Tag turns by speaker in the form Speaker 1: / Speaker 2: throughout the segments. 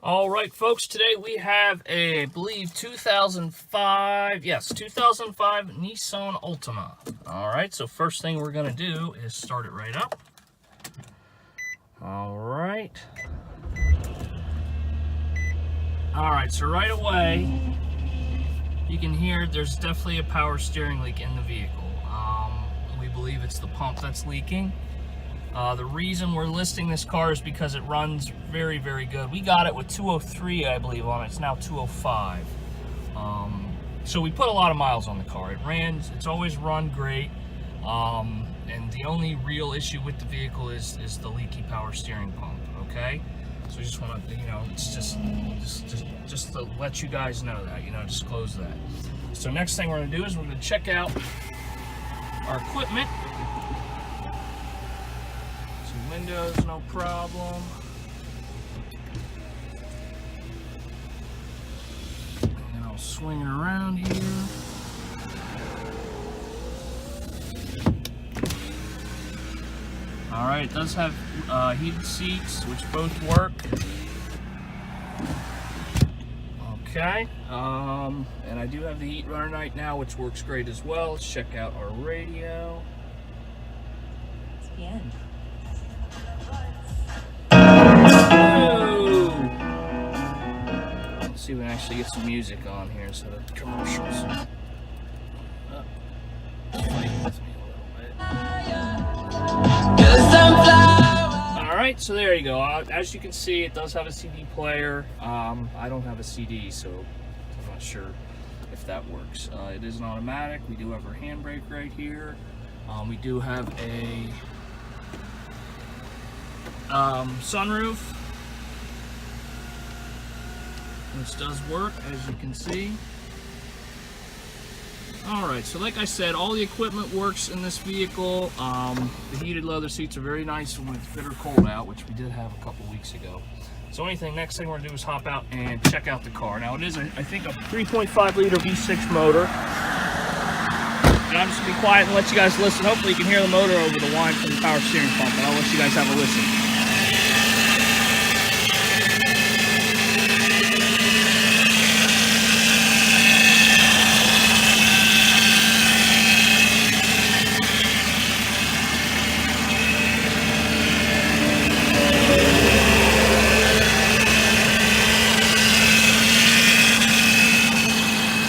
Speaker 1: All right, folks, today we have a, I believe, 2005 Nissan Altima. All right, so first thing we're going to do is start it right up. All right. All right, so right away, you can hear there's definitely a power steering leak in the vehicle. We believe it's the pump that's leaking. The reason we're listing this car is because it runs very, very good. We got it with 203, I believe, on it. It's now 205. So we put a lot of miles on the car. It's always run great. And the only real issue with the vehicle is the leaky power steering pump, okay? So we just want to, it's just to let you guys know that, disclose that. So next thing we're going to do is we're going to check out our equipment. Windows, no problem. And I'll swing it around here. All right, it does have heated seats, which both work. Okay, and I do have the heat runner right now, which works great as well. Let's check out our radio.
Speaker 2: It's the end.
Speaker 1: Let's see if we can actually get some music on here instead of commercials. Alright, so there you go. As you can see, it does have a CD player. I don't have a CD, so I'm not sure if that works. It is an automatic. We do have our handbrake right here. We do have a sunroof, which does work, as you can see. Alright, so like I said, all the equipment works in this vehicle. The heated leather seats are very nice when it's bitter cold out, which we did have a couple weeks ago. So next thing we're going to do is hop out and check out the car. Now it is, I think, a 3.5 liter V6 motor. And I'm just going to be quiet and let you guys listen. Hopefully you can hear the motor over the whine from the power steering pump, and I'll let you guys have a listen.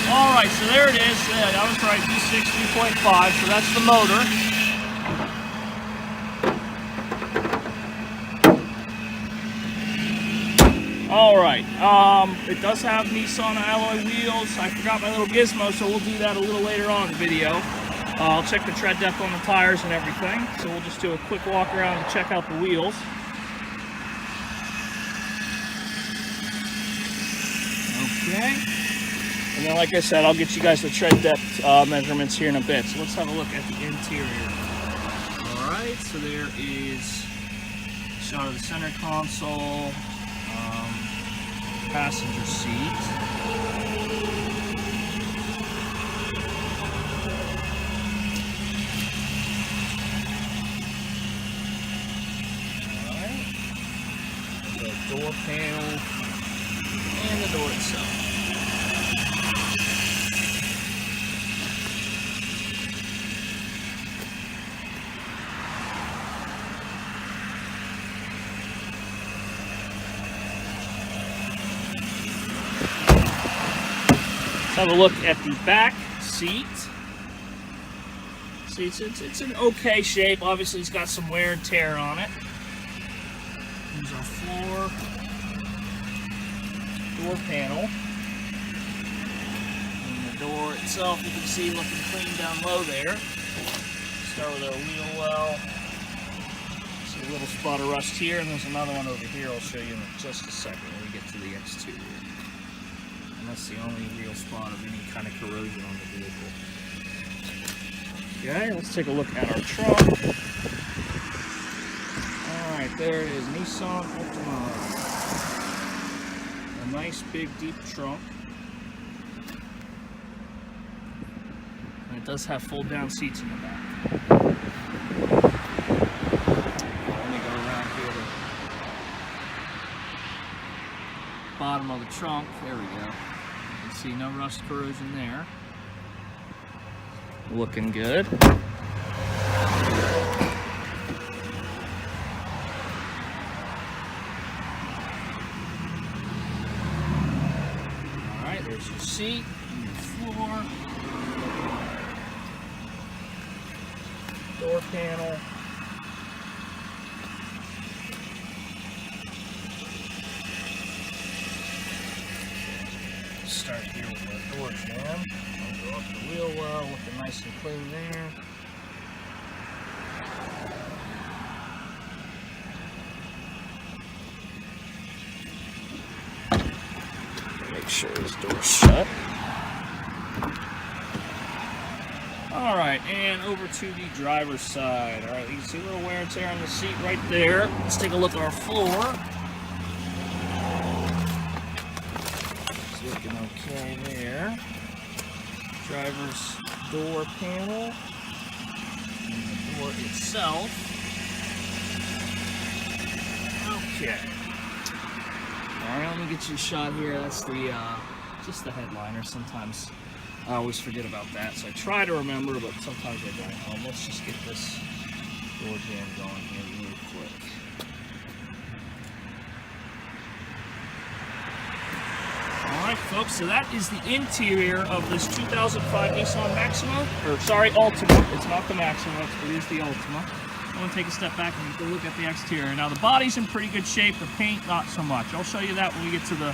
Speaker 1: Alright, so there it is. I was right, V6 3.5, so that's the motor. Alright, it does have Nissan alloy wheels. I forgot my little gizmo, so we'll do that a little later on in the video. I'll check the tread depth on the tires and everything. So we'll just do a quick walk around to check out the wheels. Okay. And then, like I said, I'll get you guys the tread depth measurements here in a bit. So let's have a look at the interior. Alright, so there is a shot of the center console, passenger seat. Alright, the door panel and the door itself. Let's have a look at the back seat. See, it's an okay shape. Obviously, it's got some wear and tear on it. Here's our floor, door panel, and the door itself. You can see looking clean down low there. Start with our wheel well. See a little spot of rust here, and there's another one over here. I'll show you in just a second when we get to the exterior. And that's the only real spot of any kind of corrosion on the vehicle. Okay, let's take a look at our trunk. Alright, there it is, Nissan Altima. A nice big deep trunk. And it does have fold down seats in the back. Let me go around here to bottom of the trunk. There we go. You can see no rust corrosion there. Looking good. Alright, there's your seat and your floor. Door panel. Start here with our door jam. I'll go up the wheel well, looking nice and clean there. Make sure this door's shut. Alright, and over to the driver's side. Alright, you can see a little wear and tear on the seat right there. Let's take a look at our floor. Looking okay there. Driver's door panel and the door itself. Okay. Alright, let me get you a shot here. That's the just the headliner. Sometimes I always forget about that, so I try to remember, but sometimes I don't. Let's just get this door jam going here real quick. Alright folks, so that is the interior of this 2005 Nissan Altima. It's not the Maxima, it is the Altima. I want to take a step back and take a look at the exterior. Now the body's in pretty good shape, the paint not so much. I'll show you that when we get to the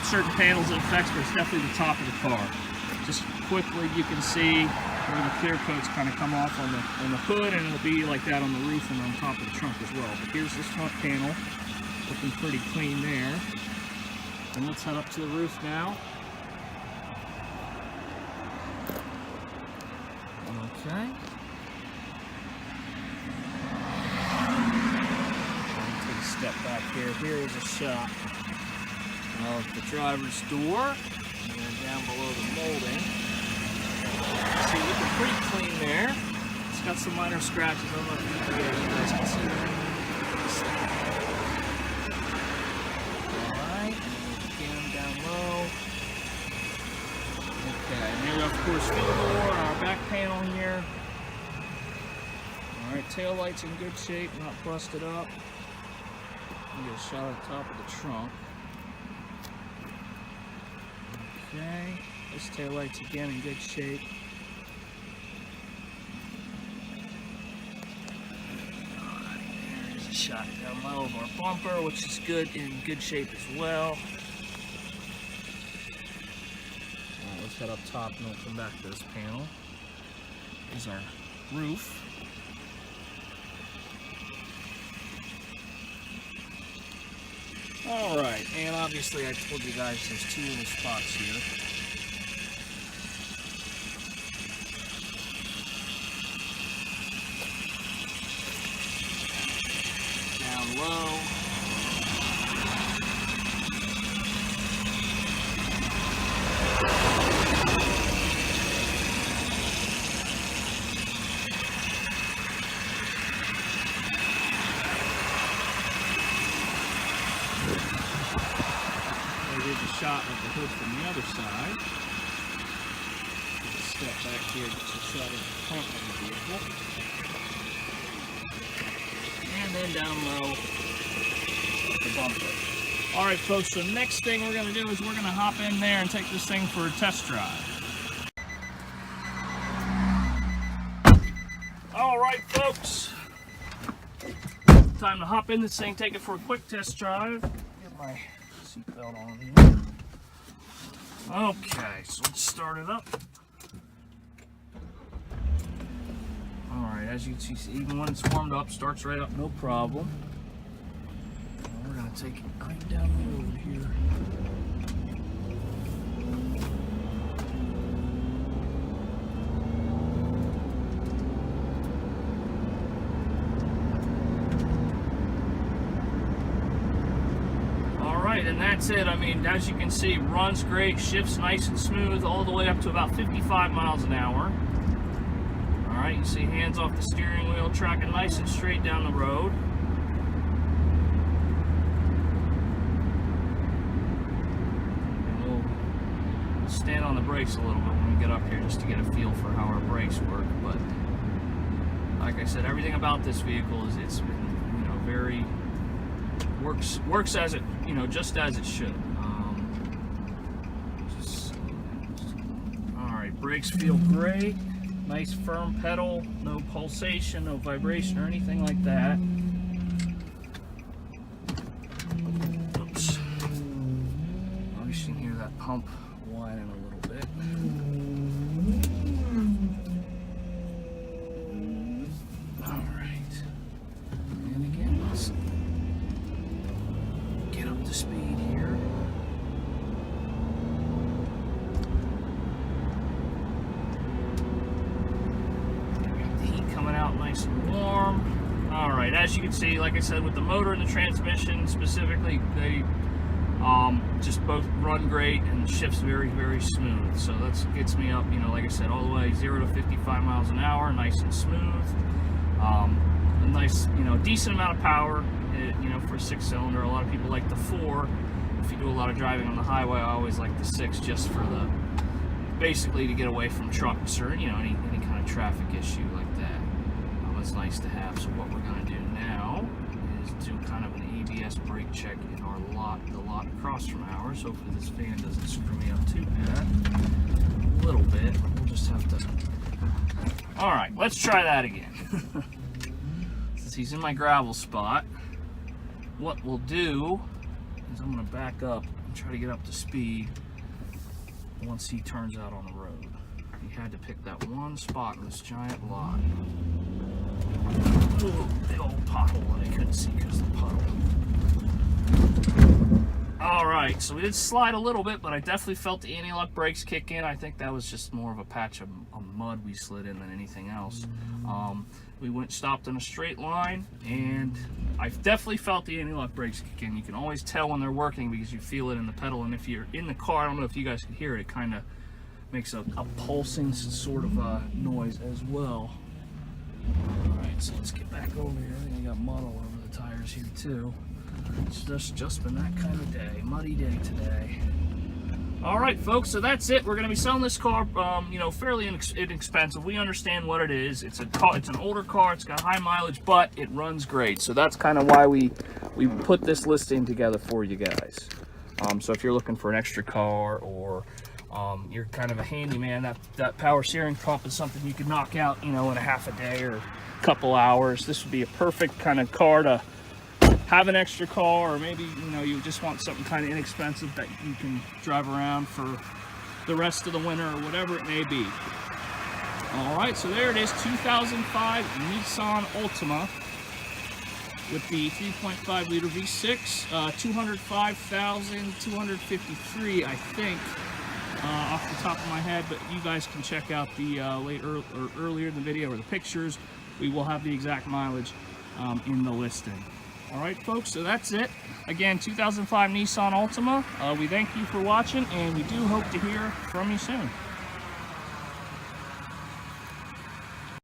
Speaker 1: certain panels it affects, but it's definitely the top of the car. Just quickly you can see where the clear coats kind of come off on the hood, and it'll be like that on the roof and on top of the trunk as well. But here's this front panel, looking pretty clean there. And let's head up to the roof now. Okay. Take a step back here. Here is a shot of the driver's door. And then down below the molding. See, looking pretty clean there. It's got some minor scratches. I don't know if you guys can see that. Of course, fuel door on our back panel here. Alright, tail lights in good shape, not busted up. Get a shot at the top of the trunk. Okay, this tail lights again in good shape. Alright, there's a shot down low of our bumper, which is in good shape as well. Let's head up top and we'll come back to this panel. Here's our roof. Alright, and obviously I told you guys there's two little spots here. Down low. Here's a shot of the hood from the other side. Step back here, get a shot of the front of the vehicle. And then down low, the bumper. Alright folks, so the next thing we're going to do is we're going to hop in there and take this thing for a test drive. Alright folks, time to hop in this thing, take it for a quick test drive. Get my seatbelt on here. Okay, so let's start it up. Alright, as you can see, even when it's warmed up, starts right up, no problem. And we're going to take it right down the road here. And that's it. I mean, as you can see, runs great, shifts nice and smooth all the way up to about 55 miles an hour. Alright, you see hands off the steering wheel, tracking nice and straight down the road. stand on the brakes a little bit when we get up here just to get a feel for how our brakes work. But like I said, everything about this vehicle is, it's very works as it, just as it should. All right, brakes feel great. Nice firm pedal, no pulsation, no vibration or anything like that. Oops. Oh, you can hear that pump whining a little bit. All right. And again, let's get up to speed here. Coming out nice and warm. All right, as you can see, like I said, with the motor and the transmission specifically, they just both run great and shifts very, very smooth. So that gets me up, like I said, all the way 0 to 55 miles an hour, nice and smooth. A nice, decent amount of power, for a 6-cylinder. A lot of people like the 4. If you do a lot of driving on the highway, I always like the 6 just for basically to get away from trucks or any kind of traffic issue like that. It's nice to have. So what we're going to do now is do kind of an ABS brake check in our lot, the lot across from ours. Hopefully this fan doesn't screw me up too bad. A little bit. We'll just have to. All right, let's try that again. Since he's in my gravel spot, what we'll do is I'm going to back up and try to get up to speed once he turns out on the road. He had to pick that one spot in this giant lot. Ooh, big old pothole that I couldn't see because of the puddle. Alright, so we did slide a little bit, but I definitely felt the anti-lock brakes kick in. I think that was just more of a patch of mud we slid in than anything else. We stopped in a straight line, and I definitely felt the anti-lock brakes kick in. You can always tell when they're working because you feel it in the pedal, and if you're in the car, I don't know if you guys can hear it, it kind of makes a pulsing sort of noise as well. Alright, so let's get back over here. I think I got mud all over the tires here too. It's just been that kind of day. Muddy day today. Alright folks, so that's it. We're going to be selling this car, fairly inexpensive. We understand what it is. It's an older car, it's got high mileage, but it runs great. So that's kind of why we put this listing together for you guys. So if you're looking for an extra car, or you're kind of a handyman, that power steering pump is something you can knock out, in a half a day or a couple hours. This would be a perfect kind of car to have an extra car, or maybe, you just want something kind of inexpensive that you can drive around for the rest of the winter or whatever it may be. All right, so there it is, 2005 Nissan Altima with the 3.5 liter V6, 205,253, I think. Off the top of my head, but you guys can check out the earlier in the video or the pictures. We will have the exact mileage in the listing. All right, folks, so that's it. Again, 2005 Nissan Altima. We thank you for watching, and we do hope to hear from you soon.